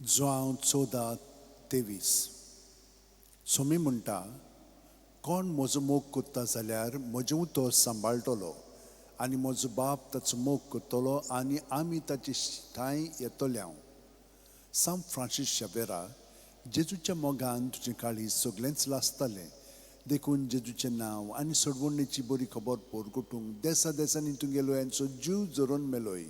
João 14:23. Somi म्हणटा, कोण म्हजो मोग कोत्ता जाल्यार म्हजें तो सांबाळटलो आनी म्हजो बाप ताचो मोग करतलो आनी आमी ताची ठांय येतल्यांव. सांत फ्रांसीस शावेरा, जेजूच्या मोगान तुजें काळीज सगळेंच लासतालें. देखून जेजूचें नांव आनी सोडवणेची बरी खबर पोरगुटूंक देसा देसांनी तुगेलो यांचो जीव जरोवन मेलोय.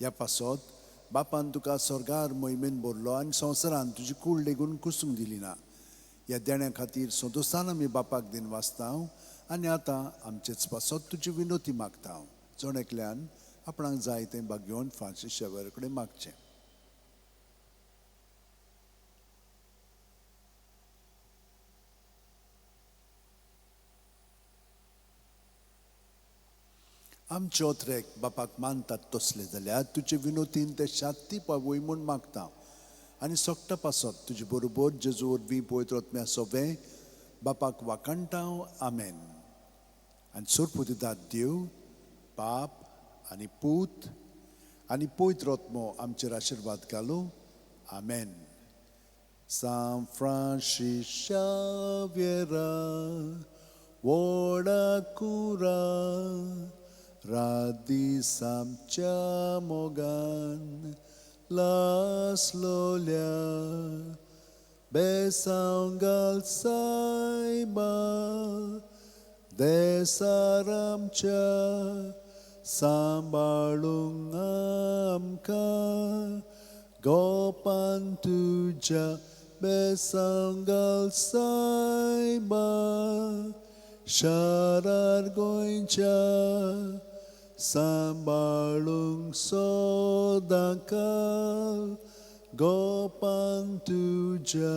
ह्या पासत बापान तुका स्वर्गार मोहिमेन भरलो आनी संवसारान तुजी कूड लेगून कुसूंक दिली ना. ह्या देण्या खातीर सोदोसान आमी बापाक दिन वाचतांव आनी आतां आमचेच पासत तुजी विनोती मागतांव. जण एकल्यान आपणाक जाय तें भाग्योन फ्रांसीस शावेरा कडेन मागचें. आमचे ओत्रेक बापाक मानतात तसले जाल्यार तुजे विनोतीन ते शांती पावय म्हूण मागता आनी सोगटा पासत तुजे बरोबर जेजू वरवीं पवित्र आत्म्या सोबे बापाक वाकणटाव. आमेन. आनी सोरपुदिदाद देव बाप आनी पूत आनी पवित्र आत्मो आमचेर आशिर्वाद घालूं. आमेन. San Francis Xaviera, व्हडा कुरा रादीस आमच्या मोगान लासलोल्या. बेसांव घाल सायबा देसार आमच्या सांबाळूंक आमकां. गोपान तुज्या बेसांव घाल सायबा शारार गोंयच्या सांबाळूंक सोदां घाल. गोपान तुज्या